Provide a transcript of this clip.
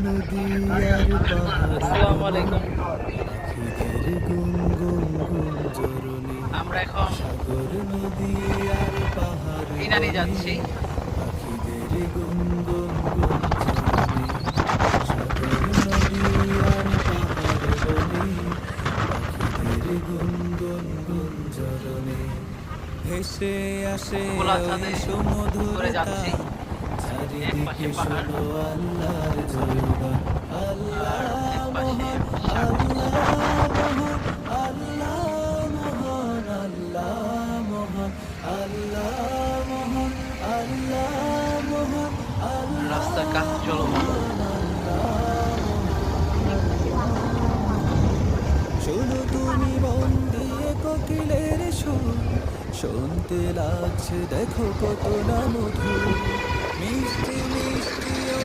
নদী আর পাহাড় আসসালামু আলাইকুম। পাখিদের গুনগুন গুঞ্জরণে আমরা এখন সাগর নদী আর পাহাড় ইনানি বনে যাচ্ছি। পাখিদের গুনগুন গুঞ্জরণে সাগর নদী আর পাহাড় বনে পাখিদের গুনগুন গুঞ্জরণে ভেসে আসে খোলা ওই ছাদে সুমধুর করে যাচ্ছি। তান এক পাশে চারিদিকে পাহাড় শোনো আল্লাহর জয়গান আর আল্লাহ এক পাশে মহান সাগর। আল্লাহ মহান আল্লাহ মহান আল্লাহ মহান আল্লাহ মহান আল্লাহ মহান আল্লাহ রাস্তার কাজ চলমান। মহান আল্লাহ শোনো তুমি মন দিয়ে কোকিলের সুর শুনতে লাগছে দেখো কত না মধুর মিষ্টি মিষ্টি